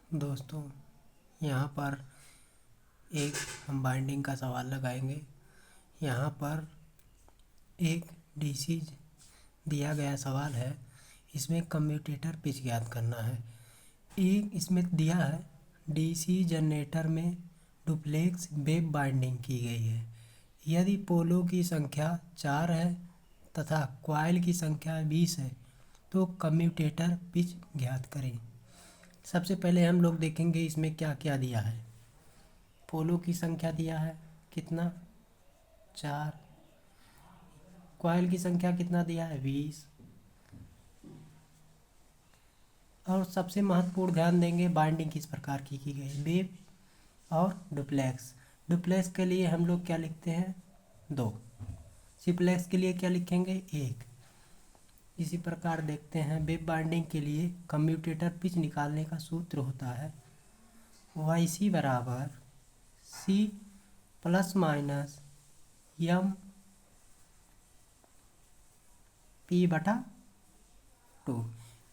दोस्तों, यहाँ पर एक हम बाइंडिंग का सवाल लगाएंगे। यहाँ पर एक डीसी दिया गया सवाल है। इसमें कम्यूटेटर पिच ज्ञात करना है। एक इसमें दिया है डीसी जनरेटर में डुप्लेक्स वेव बाइंडिंग की गई है। यदि पोलों की संख्या 4 है तथा कॉइल की संख्या 20 है तो कम्यूटेटर पिच ज्ञात करें। सबसे पहले हम लोग देखेंगे इसमें क्या क्या दिया है। पोलों की संख्या दिया है कितना, 4। कॉइल की संख्या कितना दिया है, 20। और सबसे महत्वपूर्ण ध्यान देंगे बाइंडिंग किस प्रकार की गई, वेव और डुप्लेक्स। डुप्लेक्स के लिए हम लोग क्या लिखते हैं, 2। सिप्लेक्स के लिए क्या लिखेंगे, 1। इसी प्रकार देखते हैं वेव बाइंडिंग के लिए कम्यूटेटर पिच निकालने का सूत्र होता है YC बराबर C plus minus M P/2।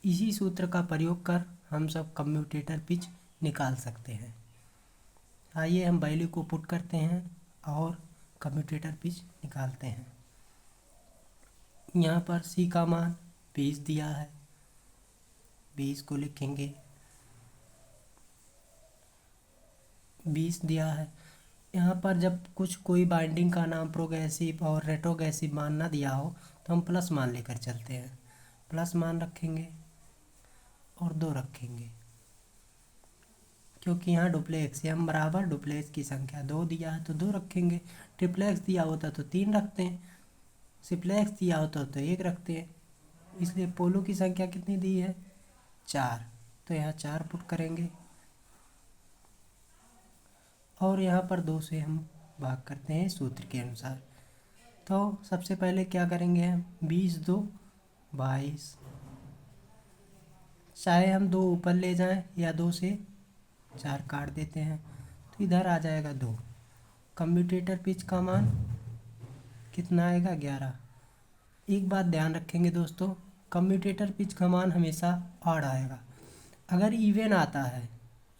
इसी सूत्र का प्रयोग कर हम सब कम्यूटेटर पिच निकाल सकते हैं। आइए हम वैल्यू को पुट करते हैं और कम्यूटेटर पिच निकालते हैं। यहाँ पर C का मान 20 दिया है, 20 को लिखेंगे, 20 दिया है। यहाँ पर जब कोई बाइंडिंग का नाम प्रोग्रेसिव और रेट्रोग्रेसिव मान ना दिया हो तो हम प्लस मान लेकर चलते हैं। प्लस मान रखेंगे और 2 रखेंगे, क्योंकि यहाँ डुप्लेक्स M बराबर डुप्लेक्स की संख्या 2 दिया है तो 2 रखेंगे। ट्रिप्लेक्स दिया होता तो 3 रखते हैं, सिप्लेक्स दिया होता तो 1 रखते हैं। इसलिए पोलो की संख्या कितनी दी है, 4, तो यहाँ 4 पुट करेंगे और यहाँ पर 2 से हम भाग करते हैं सूत्र के अनुसार। तो सबसे पहले क्या करेंगे हम, 20 2 22। चाहे हम 2 ऊपर ले जाएं या 2 से 4 काट देते हैं तो इधर आ जाएगा 2। कम्यूटेटर पिच का मान कितना आएगा, 11। एक बात ध्यान रखेंगे दोस्तों, कम्यूटेटर पिच का मान हमेशा ऑड आएगा। अगर इवन आता है,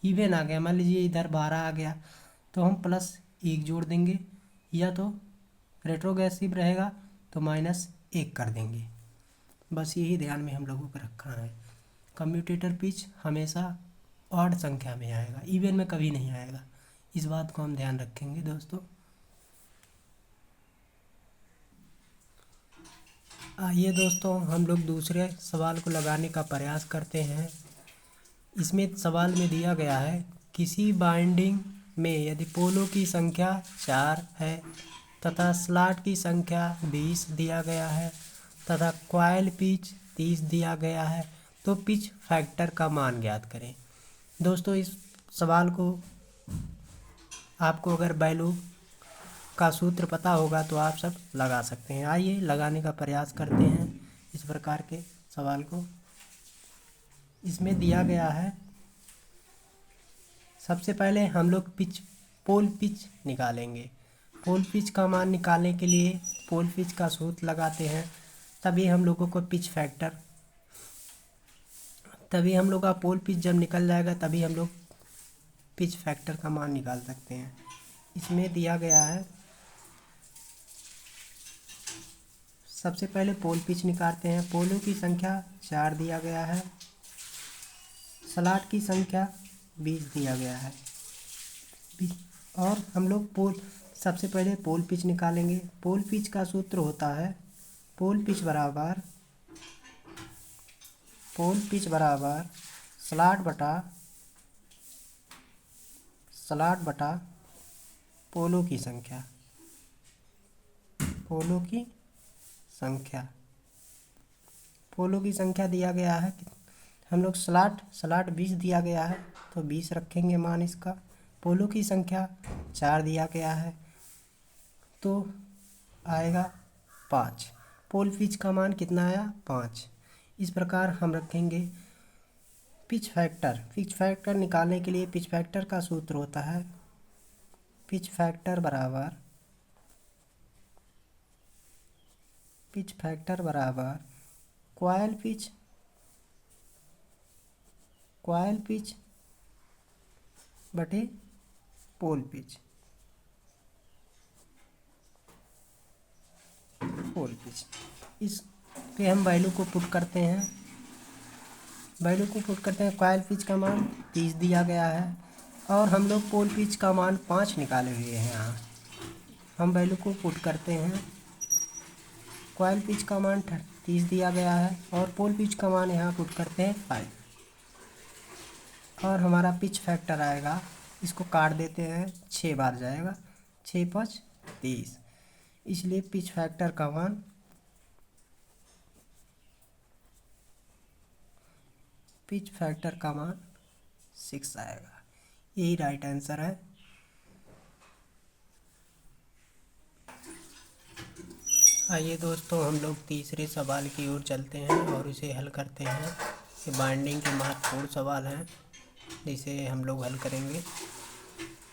इवन आ गया, मान लीजिए इधर 12 आ गया तो हम +1 जोड़ देंगे, या तो रेट्रोग्रेसिव रहेगा तो -1 कर देंगे। बस यही ध्यान में हम लोगों को रखना है। कम्यूटेटर पिच हमेशा ऑड संख्या में आएगा, इवन में कभी नहीं आएगा। इस बात को हम ध्यान रखेंगे दोस्तों। आइए दोस्तों हम लोग दूसरे सवाल को लगाने का प्रयास करते हैं। इसमें सवाल में दिया गया है किसी बाइंडिंग में यदि पोलो की संख्या 4 है तथा स्लॉट की संख्या 20 दिया गया है तथा कॉइल पिच 30 दिया गया है तो पिच फैक्टर का मान ज्ञात करें। दोस्तों इस सवाल को आपको अगर वैल्यू का सूत्र पता होगा तो आप सब लगा सकते हैं। आइए लगाने का प्रयास करते हैं इस प्रकार के सवाल को। इसमें दिया गया है, सबसे पहले हम लोग पोल पिच निकालेंगे। पोल पिच का मान निकालने के लिए पोल पिच का सूत्र लगाते हैं, तभी हम लोगों को तभी हम लोग का पोल पिच जब निकल जाएगा तभी हम लोग पिच फैक्टर का मान निकाल सकते हैं। इसमें दिया गया है, सबसे पहले पोल पिच निकालते हैं। पोलों की संख्या 4 दिया गया है, स्लॉट की संख्या 20 दिया गया है, और हम लोग सबसे पहले पोल पिच निकालेंगे। पोल पिच का सूत्र होता है पोल पिच बराबर स्लॉट बटा पोलों की संख्या। पोलों की संख्या दिया गया है, हम लोग स्लॉट 20 दिया गया है तो 20 रखेंगे मान इसका। पोलों की संख्या 4 दिया गया है तो आएगा 5। पोल पिच का मान कितना आया, 5। इस प्रकार हम रखेंगे पिच फैक्टर निकालने के लिए पिच फैक्टर का सूत्र होता है पिच फैक्टर बराबर कॉइल पिच बटे पोल पिच। पोल पिच इस पे हम वैल्यू को पुट करते हैं। कॉइल पिच का मान 30 दिया गया है और हम लोग पोल पिच का मान 5 निकाले हुए हैं। यहाँ हम वैल्यू को पुट करते हैं। कॉइल पिच का मान 30 दिया गया है और पोल पिच का मान यहाँ पुट करते हैं 5 और हमारा पिच फैक्टर आएगा। इसको काट देते हैं, 6 बार जाएगा, 6 5 30, इसलिए पिच फैक्टर का मान 6 आएगा। यही राइट आंसर है। आइए दोस्तों, हम लोग तीसरे सवाल की ओर चलते हैं और इसे हल करते हैं। ये बाइंडिंग के महत्वपूर्ण सवाल हैं जिसे हम लोग हल करेंगे।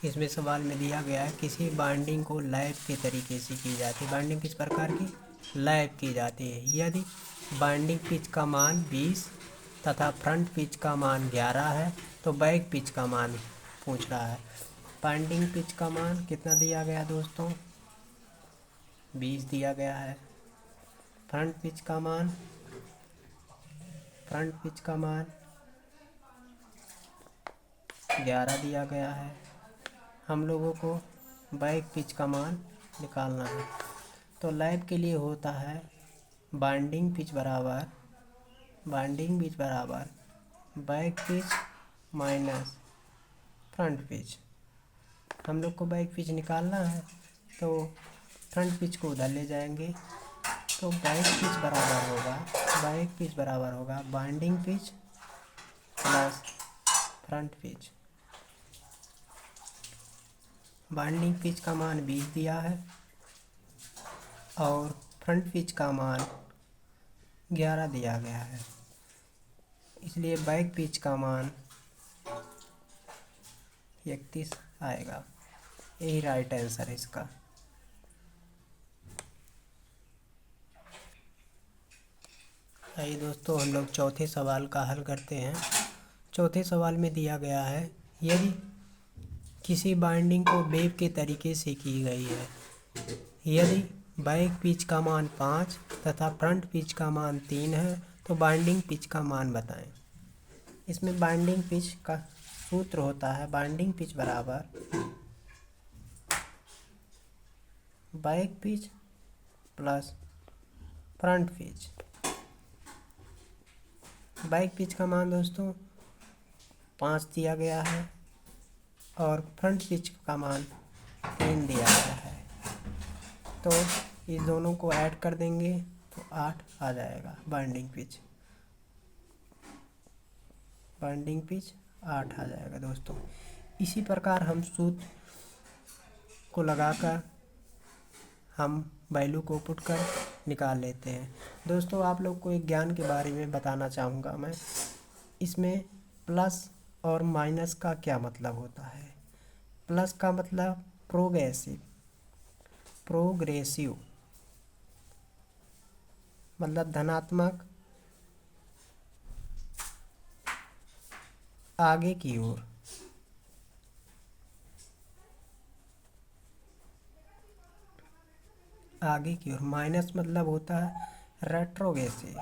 इसमें सवाल में दिया गया है किसी बाइंडिंग को लैप के तरीके से की जाती है। बाइंडिंग किस प्रकार की? लैप की जाती है। यदि बाइंडिंग पिच का मान 20 तथा फ्रंट पिच का मान 11 है तो बैक पिच का मान पूछ रहा है। बाइंडिंग पिच का मान कितना दिया गया दोस्तों? 20 दिया गया है। फ्रंट पिच का मान 11 दिया गया है। हम लोगों को बैक पिच का मान निकालना है। तो लैप के लिए होता है बाइंडिंग पिच बराबर back pitch minus front pitch. हम लोग को बैक पिच निकालना है तो फ्रंट पिच को उधर ले जाएंगे। तो बैक पिच बराबर होगा binding pitch plus front pitch. Binding pitch का मान 20 दिया है और फ्रंट पिच का मान 11 दिया गया है, इसलिए बैक पिच का मान 31 आएगा। यही राइट आंसर है इसका। आइए दोस्तों, हम लोग चौथे सवाल का हल करते हैं। चौथे सवाल में दिया गया है यदि किसी बाइंडिंग को वेव के तरीके से की गई है, यदि बैक पिच का मान 5 तथा फ्रंट पिच का मान 3 है तो बाइंडिंग पिच का मान बताएं। इसमें बाइंडिंग पिच का सूत्र होता है बाइंडिंग पिच बराबर back pitch plus front pitch. Back pitch का मान दोस्तों 5 दिया गया है और फ्रंट पिच का मान 3 दिया गया है। तो इस दोनों को ऐड कर देंगे तो 8 आ जाएगा। बाइंडिंग पिच 8 आ जाएगा दोस्तों। इसी प्रकार हम सूत्र को लगाकर हम वैल्यू को पुट कर निकाल लेते हैं। दोस्तों, आप लोग को एक ज्ञान के बारे में बताना चाहूँगा मैं। इसमें प्लस और माइनस का क्या मतलब होता है? प्लस का मतलब प्रोग्रेसिव मतलब धनात्मक, आगे की ओर। माइनस मतलब होता है रेट्रोग्रेसिव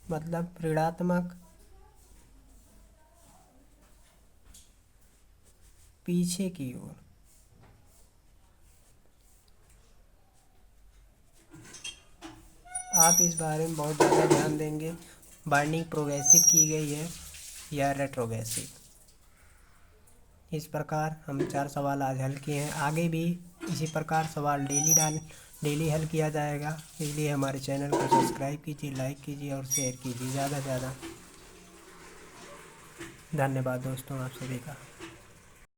मतलब ऋणात्मक, पीछे की ओर। आप इस बारे में बहुत ज़्यादा ध्यान देंगे, बाइंडिंग प्रोग्रेसिव की गई है या रेट्रोग्रेसिव। इस प्रकार हम 4 सवाल आज हल किए हैं। आगे भी इसी प्रकार सवाल डेली हल किया जाएगा। इसलिए हमारे चैनल को सब्सक्राइब कीजिए, लाइक कीजिए और शेयर कीजिए ज़्यादा से ज़्यादा। धन्यवाद दोस्तों आप सभी का।